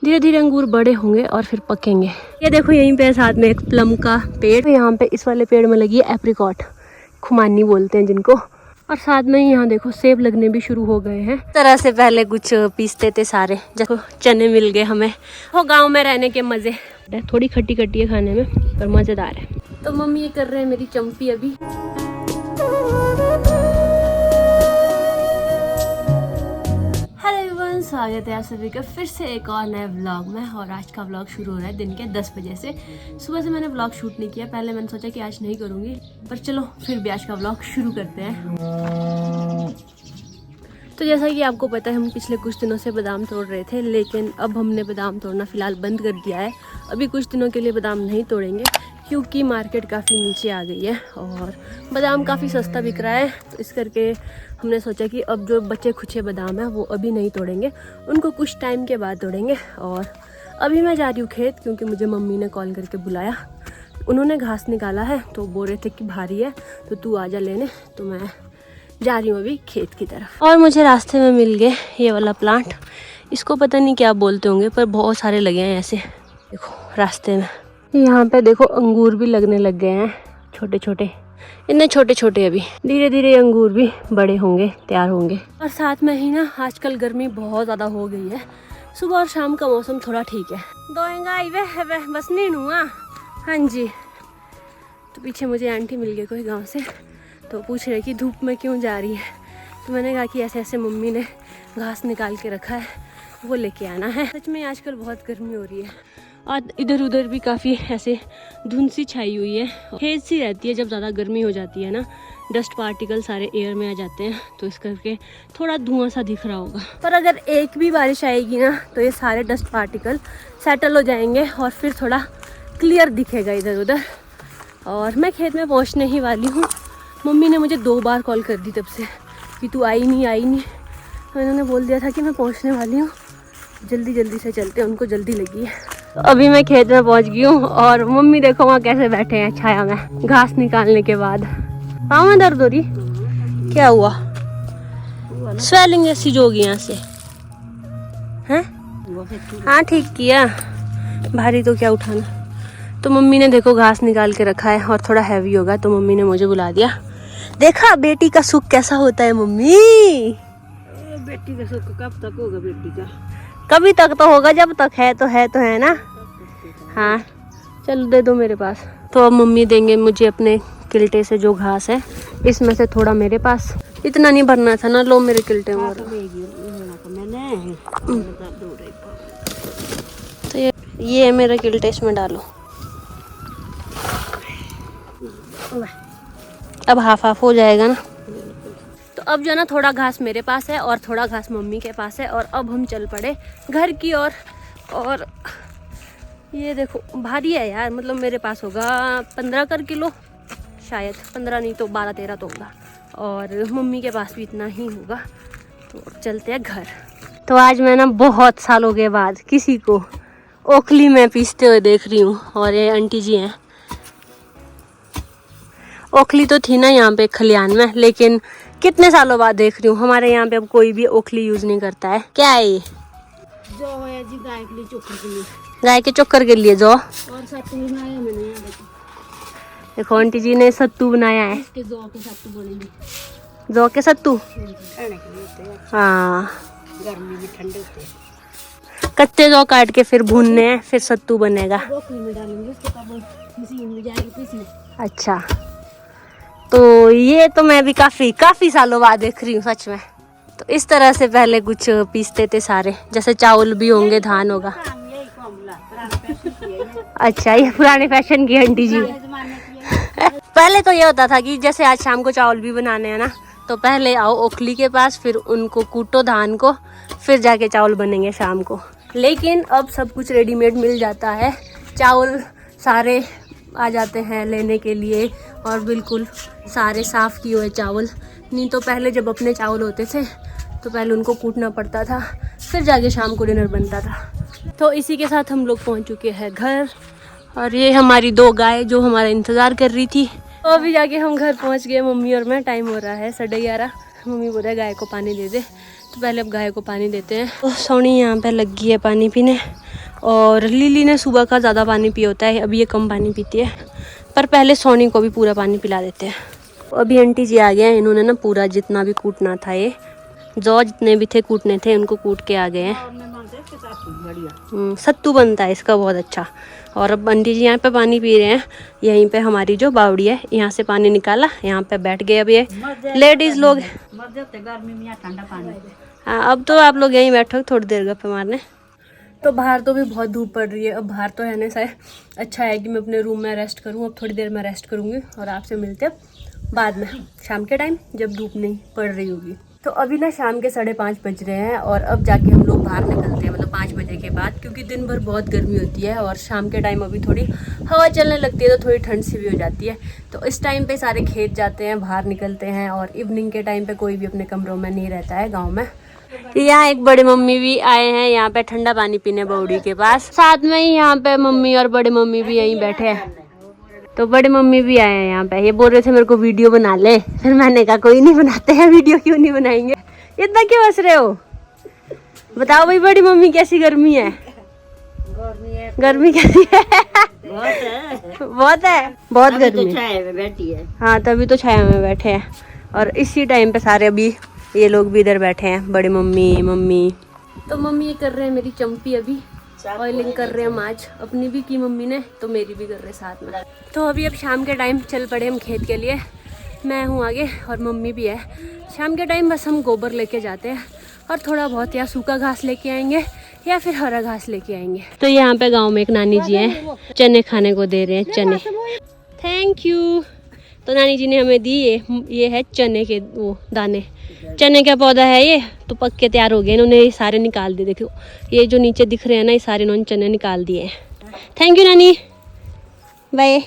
धीरे धीरे अंगूर बड़े होंगे और फिर पकेंगे। ये देखो यहीं पे साथ में एक प्लम का पेड़, यहाँ पे इस वाले पेड़ में लगी है एप्रिकॉट, खुमानी बोलते हैं जिनको। और साथ में ही यहाँ देखो सेब लगने भी शुरू हो गए हैं। तरह से पहले कुछ पीसते थे सारे, जैसे चने मिल गए हमें। वो गाँव में रहने के मजे, थोड़ी खट्टी खट्टी है खाने में पर मजेदार है। तो मम्मी ये कर रहे हैं मेरी चंपी अभी। स्वागत है आप सभी का फिर से एक और नए व्लॉग में। और आज का व्लॉग शुरू हो रहा है दिन के 10 बजे से। सुबह से मैंने व्लॉग शूट नहीं किया, पहले मैंने सोचा कि आज नहीं करूँगी, पर चलो फिर भी आज का व्लॉग शुरू करते हैं। तो जैसा कि आपको पता है हम पिछले कुछ दिनों से बादाम तोड़ रहे थे, लेकिन अब हमने बादाम तोड़ना फ़िलहाल बंद कर दिया है। अभी कुछ दिनों के लिए बादाम नहीं तोड़ेंगे क्योंकि मार्केट काफ़ी नीचे आ गई है और बादाम काफ़ी सस्ता बिक रहा है। तो इस करके हमने सोचा कि अब जो बचे खुचे बादाम हैं वो अभी नहीं तोड़ेंगे, उनको कुछ टाइम के बाद तोड़ेंगे। और अभी मैं जा रही हूँ खेत क्योंकि मुझे मम्मी ने कॉल करके बुलाया। उन्होंने घास निकाला है तो बोल रहे थे कि भारी है तो तू आजा लेने। तो मैं जा रही हूँ अभी खेत की तरफ। और मुझे रास्ते में मिल गए ये वाला प्लांट, इसको पता नहीं क्या बोलते होंगे पर बहुत सारे लगे हैं ऐसे, देखो रास्ते में। यहाँ पे देखो अंगूर भी लगने लग गए हैं, छोटे छोटे, इतने छोटे छोटे। अभी धीरे धीरे अंगूर भी बड़े होंगे, तैयार होंगे। और साथ में ही ना आजकल गर्मी बहुत ज़्यादा हो गई है। सुबह और शाम का मौसम थोड़ा ठीक है। बस नहीं हुआ। हाँ जी। तो पीछे मुझे आंटी मिल गई कोई गांव से, तो पूछ रहे कि धूप में क्यों जा रही है। तो मैंने कहा कि ऐसे ऐसे मम्मी ने घास निकाल के रखा है, वो लेके आना है। सच में आजकल बहुत गर्मी हो रही है और इधर उधर भी काफ़ी ऐसे धुंध सी छाई हुई है, हेज सी रहती है जब ज़्यादा गर्मी हो जाती है ना। डस्ट पार्टिकल सारे एयर में आ जाते हैं तो इस करके थोड़ा धुआं सा दिख रहा होगा। पर अगर एक भी बारिश आएगी ना तो ये सारे डस्ट पार्टिकल सेटल हो जाएंगे और फिर थोड़ा क्लियर दिखेगा इधर उधर। और मैं खेत में पहुँचने ही वाली हूँ। मम्मी ने मुझे 2 बार कॉल कर दी तब से कि तू आई नहीं। तो इन्होंने बोल दिया था कि मैं पहुँचने वाली हूँ, जल्दी जल्दी से चलते हैं, उनको जल्दी लगी है। तो अभी मैं खेत में पहुंच गई हूँ और मम्मी देखो वहाँ कैसे बैठे हैं छाया में, घास निकालने के बाद। पाँव में दर्द हो रही, क्या हुआ? स्वेलिंग ऐसी जो होगी यहाँ से हैं? हाँ ठीक किया, भारी तो क्या उठाना। तो मम्मी ने देखो घास निकाल के रखा है और थोड़ा हैवी होगा तो मम्मी ने मुझे बुला दिया। देखा बेटी का सुख कैसा होता है मम्मी। बेटी का सुख कब तक होगा? बेटी का कभी तक तो होगा, जब तक है तो है ना। हाँ चलो दे दो मेरे पास। तो अब मम्मी देंगे मुझे अपने किल्टे से जो घास है, इसमें से थोड़ा मेरे पास। इतना नहीं भरना था ना, लो मेरे किल्टे में। तो ये है मेरा किल्टे, इसमें डालो। अब हाफ हाफ हो जाएगा ना। तो अब जो ना थोड़ा घास मेरे पास है और थोड़ा घास मम्मी के पास है और अब हम चल पड़े घर की ओर। और ये देखो भारी है यार, मतलब मेरे पास होगा 15 कर किलो शायद, 15 नहीं तो 12-13 तो होगा। और मम्मी के पास भी इतना ही होगा। तो चलते हैं घर। तो आज मैं ना बहुत सालों के बाद किसी को ओखली में पीसते हुए देख रही हूँ। और ये आंटी जी हैं। ओखली तो थी ना यहाँ पे खलियान में, लेकिन कितने सालों बाद देख रही हूँ। हमारे यहाँ पे अब कोई भी ओखली यूज नहीं करता है। क्या है ये? जो है जी गाय के लिए, चोकर के लिए, गाय के चोकर के लिए। जो और सत्तू बनाया मैंने यहाँ देखो आंटी जी ने सत्तू बनाया है। इसके जौ के सत्तू बनेंगे। जौ के सत्तू, हाँ गर्मी में ठंडे होते हैं। कच्चे जौ काट के फिर भूनने हैं, फिर सत्तू बनेगा। ओखली में डालेंगे उसको, तब मशीन में जाएगी पीसने। अच्छा, तो ये तो मैं भी काफी सालों बाद देख रही हूँ सच में। तो इस तरह से पहले कुछ पीसते थे सारे, जैसे चावल भी होंगे, धान होगा। अच्छा ये पुराने फैशन की आंटी जी। पहले तो ये होता था कि जैसे आज शाम को चावल भी बनाने हैं ना, तो पहले आओ ओखली के पास, फिर उनको कूटो धान को, फिर जाके चावल बनेंगे शाम को। लेकिन अब सब कुछ रेडीमेड मिल जाता है, चावल सारे आ जाते हैं लेने के लिए और बिल्कुल सारे साफ़ किए हुए चावल। नहीं तो पहले जब अपने चावल होते थे तो पहले उनको कूटना पड़ता था, फिर जाके शाम को डिनर बनता था। तो इसी के साथ हम लोग पहुंच चुके हैं घर। और ये हमारी 2 गाय जो हमारा इंतज़ार कर रही थी। तो अभी जाके हम घर पहुंच गए, मम्मी और मैं। टाइम हो रहा है 11:30। मम्मी बोल रहा है गाय को पानी दे दे, तो पहले अब गाय को पानी देते हैं। तो सोनी यहाँ पे लगी है पानी पीने, और लिली ने सुबह का ज़्यादा पानी पिया होता है, अभी ये कम पानी पीती है, पर पहले सोनी को भी पूरा पानी पिला देते हैं। अभी आंटी जी आ गए हैं, इन्होंने ना पूरा जितना भी कूटना था, ये जौ जितने भी थे कूटने थे उनको कूट के आ गए हैं। सत्तू बनता है इसका बहुत अच्छा। और अब आंटी जी यहाँ पे पानी पी रहे हैं। यहीं पे हमारी जो बावड़ी है, यहाँ से पानी निकाला, यहाँ पे बैठ गए अब ये लेडीज लोग। हाँ, अब तो आप लोग यहीं बैठो थोड़ी देर गप्पे मारने। तो बाहर तो भी बहुत धूप पड़ रही है। अब बाहर तो है ना सही, अच्छा है कि मैं अपने रूम में रेस्ट करूँ। अब थोड़ी देर में रेस्ट करूँगी और आपसे मिलते हैं बाद में शाम के टाइम, जब धूप नहीं पड़ रही होगी। तो अभी ना शाम के 5:30 बज रहे हैं, और अब जाके हम लोग बाहर निकलते हैं, मतलब 5 बजे के बाद, क्योंकि दिन भर बहुत गर्मी होती है और शाम के टाइम अभी थोड़ी हवा चलने लगती है तो थोड़ी ठंड सी भी हो जाती है। तो इस टाइम पे सारे खेत जाते हैं, बाहर निकलते हैं, और इवनिंग के टाइम पे कोई भी अपने कमरों में नहीं रहता है गाँव में। यहाँ एक बड़े मम्मी भी आए हैं यहाँ पे ठंडा पानी पीने बावड़ी के पास, साथ में ही यहाँ पे मम्मी और बड़े मम्मी भी यहीं बैठे हैं। तो बड़े मम्मी भी आए हैं यहाँ पे, ये बोल रहे थे मेरे को वीडियो बना ले, फिर मैंने कहा कोई नहीं बनाते हैं वीडियो, क्यों नहीं बनाएंगे, इतना क्यों हंस रहे हो, बताओ भाई बड़ी मम्मी कैसी गर्मी है? गर्मी कैसी है? बहुत है, बहुत गर्मी है। बैठी है। हाँ, तभी तो छाया में बैठे हैं, और इसी टाइम पे सारे अभी ये लोग भी इधर बैठे हैं, बड़े मम्मी। तो मम्मी ये कर रहे हैं मेरी चंपी, अभी ऑयलिंग कर रहे हैं आज, अपनी भी की मम्मी ने, तो मेरी भी कर रहे साथ में। तो अभी अब शाम के टाइम चल पड़े हम खेत के लिए, मैं हूँ आगे और मम्मी भी है। शाम के टाइम बस हम गोबर लेके जाते हैं और थोड़ा बहुत या सूखा घास लेके आएंगे या फिर हरा घास लेके आएंगे। तो यहाँ पे गांव में एक नानी जी हैं, चने खाने को दे रहे हैं, चने। Thank you. तो नानी जी ने हमें दी ये है चने के वो दाने, चने का पौधा है ये, तो पक के तैयार हो गए, इन्होंने ये सारे निकाल दिए। देखो ये जो नीचे दिख रहे हैं ना, ये सारे इन्होंने चने निकाल दिए। थैंक यू नानी, बाय।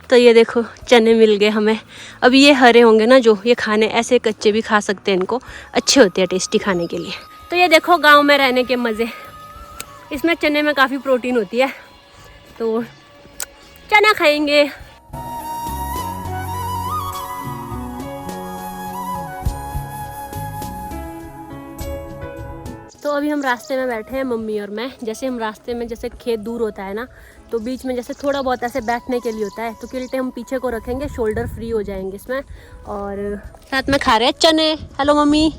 तो ये देखो चने मिल गए हमें। अब ये हरे होंगे ना जो, ये खाने ऐसे कच्चे भी खा सकते हैं, इनको अच्छे होते हैं टेस्टी खाने के लिए। तो ये देखो गांव में रहने के मज़े, इसमें चने में काफ़ी प्रोटीन होती है, तो चना खाएंगे। तो अभी हम रास्ते में बैठे हैं मम्मी और मैं। जैसे हम रास्ते में, जैसे खेत दूर होता है ना, तो बीच में जैसे थोड़ा बहुत ऐसे बैठने के लिए होता है, तो किल्टे हम पीछे को रखेंगे, शोल्डर फ्री हो जाएंगे इसमें। और साथ में खा रहे हैं चने। Hello mummy.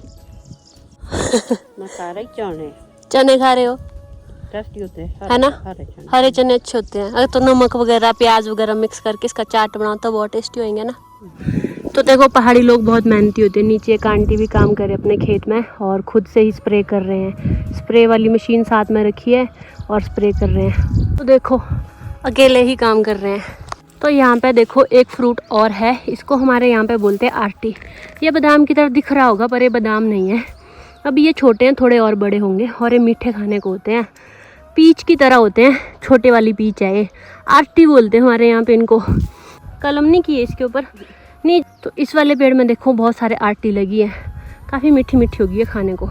मैं खा रही चने खा रहे हो? टेस्टी होते हैं, है ना, हरे चने अच्छे होते हैं। अगर तो नमक वगैरह प्याज वगैरह मिक्स करके इसका चाट बनाओ तो बहुत टेस्टी होंगे ना। तो देखो पहाड़ी लोग बहुत मेहनती होते हैं। नीचे एक आंटी भी काम करे अपने खेत में और खुद से ही स्प्रे कर रहे हैं, स्प्रे वाली मशीन साथ में रखी है और स्प्रे कर रहे हैं। तो देखो अकेले ही काम कर रहे हैं। तो यहाँ पे देखो एक फ्रूट और है, इसको हमारे यहाँ पे बोलते हैं आरटी। ये बादाम की तरफ दिख रहा होगा पर ये बादाम नहीं है, अभी ये छोटे हैं, थोड़े और बड़े होंगे, और ये मीठे खाने को होते हैं, पीच की तरह होते हैं, छोटे वाली पीच है ये, आरटी बोलते हैं हमारे यहाँ पे इनको। कलम नहीं की है इसके ऊपर नहीं। तो इस वाले पेड़ में देखो बहुत सारे आरटी लगी है, काफ़ी मीठी मीठी होगी है खाने को।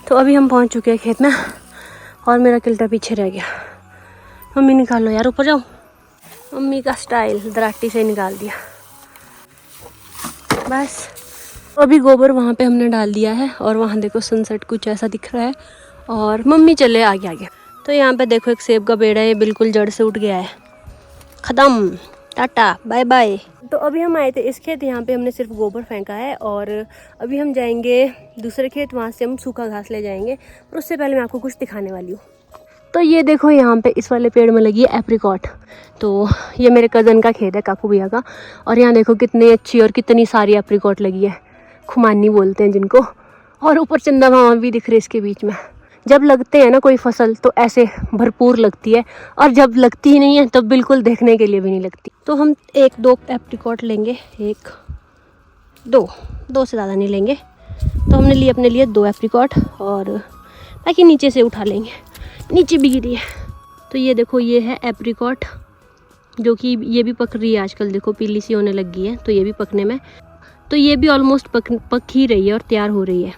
तो अभी हम पहुँच चुके हैं खेत में और मेरा किल्टा पीछे रह गया। मम्मी निकालो यार, ऊपर जाओ। मम्मी का स्टाइल दराटी से निकाल दिया बस। अभी गोबर वहाँ पे हमने डाल दिया है और वहाँ देखो सनसेट कुछ ऐसा दिख रहा है, और मम्मी चले आगे आगे। तो यहाँ पे देखो एक सेब का पेड़ है, ये बिल्कुल जड़ से उठ गया है, ख़त्म, टाटा बाय बाय। तो अभी हम आए थे इस खेत, यहाँ पे हमने सिर्फ गोबर फेंका है, और अभी हम जाएंगे दूसरे खेत, वहाँ से हम सूखा घास ले जाएंगे। और उससे पहले मैं आपको कुछ दिखाने वाली हूँ। तो ये देखो यहाँ पे इस वाले पेड़ में लगी है एप्रिकॉट। तो ये मेरे कज़न का खेत है, काकू भैया का, और यहाँ देखो कितनी अच्छी और कितनी सारी एप्रिकॉट लगी है, खुमानी बोलते हैं जिनको। और ऊपर चंदा मामा भी दिख रहे इसके बीच में। जब लगते हैं ना कोई फसल तो ऐसे भरपूर लगती है, और जब लगती ही नहीं है तो बिल्कुल देखने के लिए भी नहीं लगती। तो हम 1-2 एप्रिकॉट लेंगे, 1-2 से ज़्यादा नहीं लेंगे। तो हमने लिए अपने लिए 2 एप्रिकॉट, और बाकी नीचे से उठा लेंगे, नीचे भी गिरी है। तो ये देखो ये है एप्रिकॉट, जो कि ये भी पक रही है आजकल, देखो पीली सी होने लगी है, तो ये भी पकने में, तो ये भी ऑलमोस्ट पक ही रही है और तैयार हो रही है।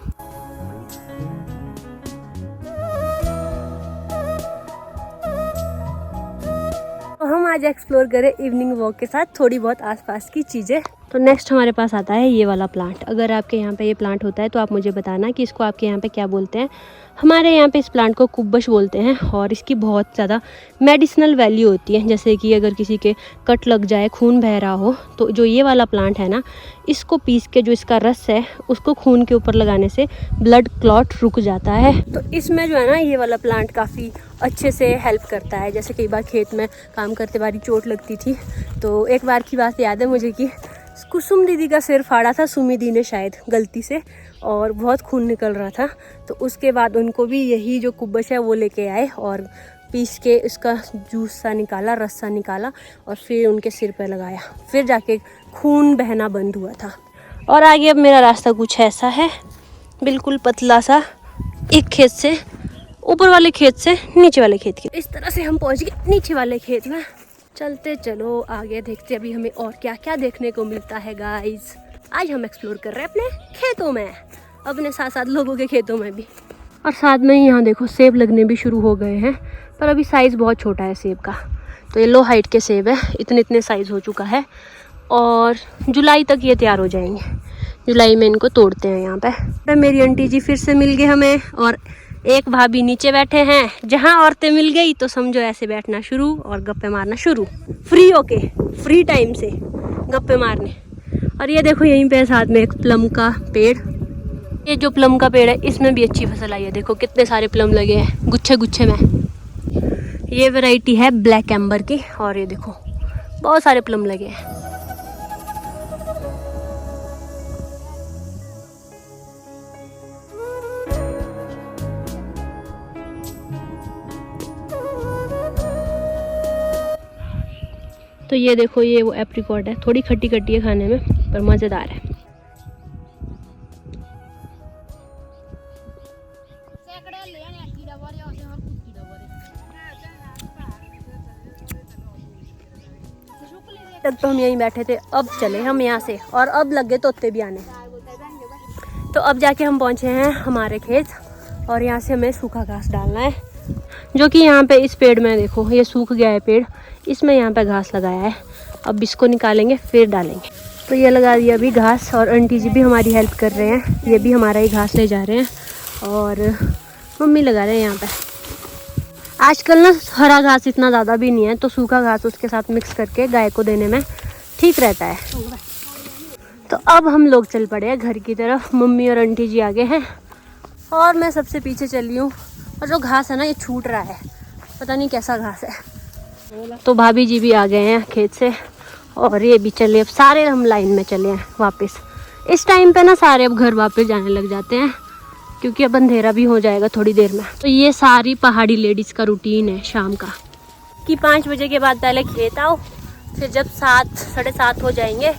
तो हम आज एक्सप्लोर करें इवनिंग वॉक के साथ थोड़ी बहुत आसपास की चीज़ें। तो नेक्स्ट हमारे पास आता है ये वाला प्लांट। अगर आपके यहाँ पे ये प्लांट होता है तो आप मुझे बताना कि इसको आपके यहाँ पे क्या बोलते हैं। हमारे यहाँ पे इस प्लांट को कुब्बश बोलते हैं और इसकी बहुत ज़्यादा मेडिसिनल वैल्यू होती है। जैसे कि अगर किसी के कट लग जाए, खून बह रहा हो, तो जो ये वाला प्लांट है ना, इसको पीस के जो इसका रस है उसको खून के ऊपर लगाने से ब्लड क्लॉट रुक जाता है। तो इसमें जो है ना ये वाला प्लांट काफ़ी अच्छे से हेल्प करता है। जैसे कई बार खेत में काम करते बारी चोट लगती थी, तो एक बार की बात याद है मुझे कि कुसुम दीदी का सिर फाड़ा था सुमी दी ने शायद गलती से, और बहुत खून निकल रहा था। तो उसके बाद उनको भी यही जो कुब्बश है वो लेके आए और पीस के इसका जूस सा निकाला, रस सा निकाला और फिर उनके सिर पे लगाया, फिर जाके खून बहना बंद हुआ था। और आगे अब मेरा रास्ता कुछ ऐसा है, बिल्कुल पतला सा, एक खेत से ऊपर वाले खेत से नीचे वाले खेत की। इस तरह से हम पहुंच गए नीचे वाले खेत में। चलते चलो आगे, देखते अभी हमें और क्या क्या देखने को मिलता है गाइस। आज हम एक्सप्लोर कर रहे हैं अपने खेतों में, अपने साथ साथ लोगों के खेतों में भी। और साथ में ही यहाँ देखो सेब लगने भी शुरू हो गए हैं, पर अभी साइज़ बहुत छोटा है सेब का। तो ये लो हाइट के सेब है, इतने साइज़ हो चुका है और जुलाई तक ये तैयार हो जाएंगे। जुलाई में इनको तोड़ते हैं यहाँ पे। मेरी आंटी जी फिर से मिल गए हमें और एक भाभी नीचे बैठे हैं। जहाँ औरतें मिल गई तो समझो ऐसे बैठना शुरू और गप्पे मारना शुरू, फ्री होके, फ्री टाइम से गप्पे मारने। और ये देखो यहीं पे साथ में एक प्लम का पेड़, ये जो प्लम का पेड़ है इसमें भी अच्छी फसल आई है। देखो कितने सारे प्लम लगे हैं गुच्छे गुच्छे में। ये वैरायटी है ब्लैक एम्बर की और ये देखो बहुत सारे प्लम लगे हैं। तो ये देखो ये वो एप्रिकॉट है, थोड़ी खट्टी खट्टी है खाने में पर मज़ेदार है। तक तो हम यहीं बैठे थे, अब चले हम यहाँ से और अब लग गए तोते भी आने। तो अब जाके हम पहुँचे हैं हमारे खेत और यहाँ से हमें सूखा घास डालना है, जो कि यहाँ पे इस पेड़ में देखो ये सूख गया है पेड़, इसमें यहाँ पे घास लगाया है। अब इसको निकालेंगे फिर डालेंगे। तो ये लगा दिया अभी घास और आंटी जी भी हमारी हेल्प कर रहे हैं, ये भी हमारा ही घास ले जा रहे हैं और मम्मी लगा रहे हैं यहाँ पे। आजकल ना हरा घास इतना ज़्यादा भी नहीं है, तो सूखा घास उसके साथ मिक्स करके गाय को देने में ठीक रहता है। तो अब हम लोग चल पड़े हैं घर की तरफ। मम्मी और आंटी जी आगे हैं और मैं सबसे पीछे चली हूँ। और जो घास है ना ये छूट रहा है, पता नहीं कैसा घास है। तो भाभी जी भी आ गए हैं खेत से और ये भी चले, अब सारे हम लाइन में चले हैं वापस। इस टाइम पे ना सारे अब घर वापस जाने लग जाते हैं क्योंकि अब अंधेरा भी हो जाएगा थोड़ी देर में। तो ये सारी पहाड़ी लेडीज़ का रूटीन है शाम का कि 5 बजे के बाद पहले खेत आओ, फिर जब 7 साढ़े 7 हो जाएंगे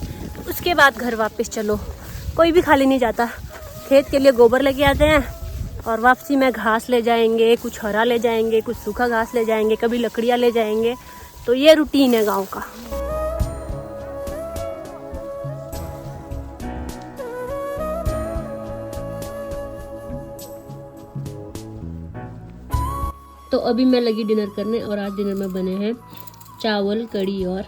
उसके बाद घर वापस चलो। कोई भी खाली नहीं जाता, खेत के लिए गोबर लेके आते हैं और वापसी में घास ले जाएंगे, कुछ हरा ले जाएंगे, कुछ सूखा घास ले जाएंगे, कभी लकड़ियाँ ले जाएंगे। तो ये रूटीन है गाँव का। तो अभी मैं लगी डिनर करने और आज डिनर में बने हैं चावल, कड़ी और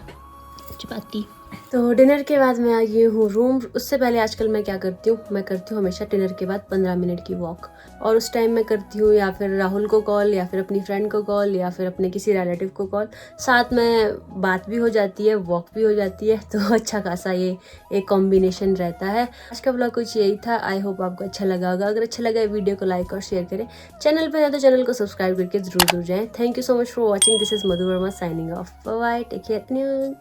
चपाती। तो डिनर के बाद मैं आ गई हूँ रूम। उससे पहले आजकल मैं क्या करती हूँ, मैं करती हूँ हमेशा डिनर के बाद 15 मिनट की वॉक। और उस टाइम मैं करती हूँ या फिर राहुल को कॉल, या फिर अपनी फ्रेंड को कॉल, या फिर अपने किसी रिलेटिव को कॉल। साथ में बात भी हो जाती है, वॉक भी हो जाती है। तो अच्छा खासा ये एक कॉम्बिनेशन रहता है। आज का ब्लॉग कुछ यही था। आई होप आपको अच्छा लगा होगा। अगर अच्छा लगा वीडियो को लाइक और शेयर करें। चैनल पर है तो चैनल को सब्सक्राइब करके जरूर जाएँ। Thank you so much for watching. This is Madhu Varma signing off. Bye, take care.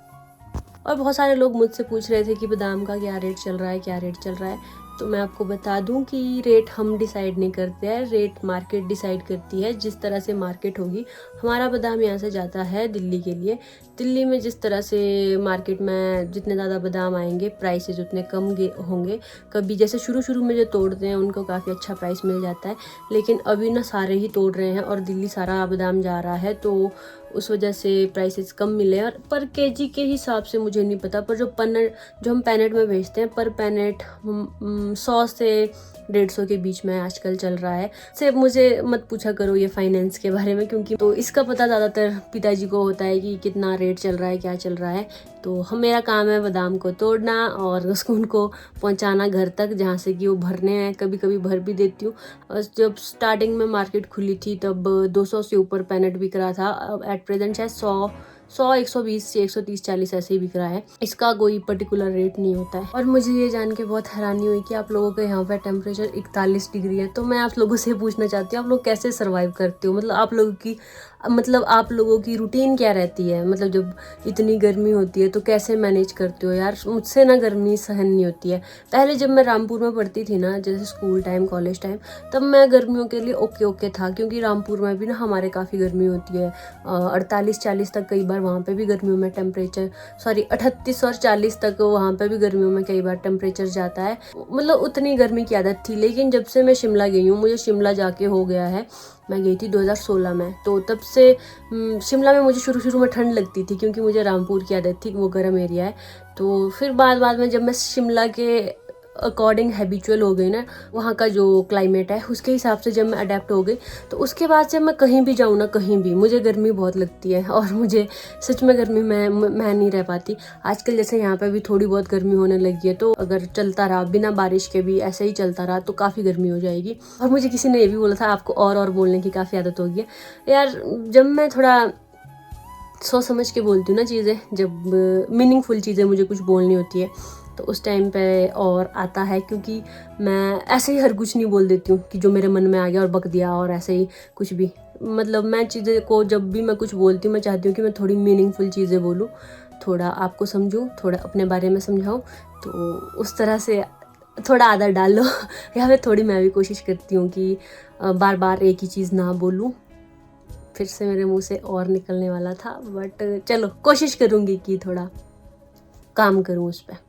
और बहुत सारे लोग मुझसे पूछ रहे थे कि बादाम का क्या रेट चल रहा है, क्या रेट चल रहा है। तो मैं आपको बता दूं कि रेट हम डिसाइड नहीं करते हैं, रेट मार्केट डिसाइड करती है। जिस तरह से मार्केट होगी, हमारा बादाम यहाँ से जाता है दिल्ली के लिए। दिल्ली में जिस तरह से मार्केट में जितने ज़्यादा बादाम आएंगे प्राइसेज उतने कम होंगे। कभी जैसे शुरू में जो तोड़ते हैं उनको काफ़ी अच्छा प्राइस मिल जाता है, लेकिन अभी ना सारे ही तोड़ रहे हैं और दिल्ली सारा बादाम जा रहा है, तो उस वजह से प्राइसेस कम मिले। और पर केजी के हिसाब से मुझे नहीं पता, पर जो हम पैनेट में भेजते हैं पर पैनेट 100 से 150 के बीच में आजकल चल रहा है। सिर्फ मुझे मत पूछा करो ये फाइनेंस के बारे में, क्योंकि तो इसका पता ज़्यादातर पिताजी को होता है कि कितना रेट चल रहा है, क्या चल रहा है। तो मेरा काम है बादाम को तोड़ना और उसको उनको पहुंचाना घर तक, जहाँ से कि वो भरने हैं। कभी कभी भर भी देती हूँ। जब स्टार्टिंग में मार्केट खुली थी तब 200 से ऊपर पैनेट बिक रहा था। अब एट प्रेजेंट शायद 100, 120 से 130, 40 ऐसे ही बिक रहा है। इसका कोई पर्टिकुलर रेट नहीं होता है। और मुझे ये जान के बहुत हैरानी हुई कि आप लोगों के यहाँ पे टेम्परेचर 41 डिग्री है। तो मैं आप लोगों से पूछना चाहती हूँ, आप लोग कैसे सर्वाइव करते हो? मतलब आप लोगों की रूटीन क्या रहती है? मतलब जब इतनी गर्मी होती है तो कैसे मैनेज करते हो यार? मुझसे ना गर्मी सहन नहीं होती है। पहले जब मैं रामपुर में पढ़ती थी ना, जैसे स्कूल टाइम, कॉलेज टाइम, तब मैं गर्मियों के लिए ओके था, क्योंकि रामपुर में भी ना हमारे काफ़ी गर्मी होती है। 48-40 तक कई बार वहाँ पे भी गर्मियों में टेम्परेचर, 38 और 40 तक वहाँ पे भी गर्मियों में कई बार टेम्परेचर जाता है। मतलब उतनी गर्मी की आदत थी। लेकिन जब से मैं शिमला गई हूँ, मुझे शिमला जाके हो गया है, मैं गई थी 2016 में, तो तब से शिमला में मुझे शुरू में ठंड लगती थी, क्योंकि मुझे रामपुर की आदत थी, वो गर्म एरिया है। तो फिर बाद में जब मैं शिमला के अकॉर्डिंग हैबिचुअल हो गई ना, वहाँ का जो क्लाइमेट है उसके हिसाब से जब मैं अडेप्ट हो गई, तो उसके बाद से मैं कहीं भी जाऊँ ना, कहीं भी मुझे गर्मी बहुत लगती है। और मुझे सच में गर्मी मैं नहीं रह पाती। आजकल जैसे यहाँ पे भी थोड़ी बहुत गर्मी होने लगी है, तो अगर चलता रहा बिना बारिश के भी ऐसे ही चलता रहा तो काफ़ी गर्मी हो जाएगी। और मुझे किसी ने ये भी बोला था, आपको और बोलने की काफ़ी आदत होगी है यार। जब मैं थोड़ा सोच समझ के बोलती हूँ ना चीज़ें, जब मीनिंगफुल चीज़ें मुझे कुछ बोलनी होती है, तो उस टाइम पे और आता है, क्योंकि मैं ऐसे ही हर कुछ नहीं बोल देती हूँ कि जो मेरे मन में आ गया और बक दिया और ऐसे ही कुछ भी। मतलब मैं चीज़ें को जब भी मैं कुछ बोलती हूँ, मैं चाहती हूँ कि मैं थोड़ी मीनिंगफुल चीज़ें बोलूँ, थोड़ा आपको समझूँ, थोड़ा अपने बारे में समझाऊँ। तो उस तरह से थोड़ा आदत डाल लो। या फिर थोड़ी मैं भी कोशिश करती हूँ कि बार बार एक ही चीज़ ना बोलूँ। फिर से मेरे मुंह से और निकलने वाला था, बट चलो कोशिश करूँगी कि थोड़ा काम करूँ उस पर।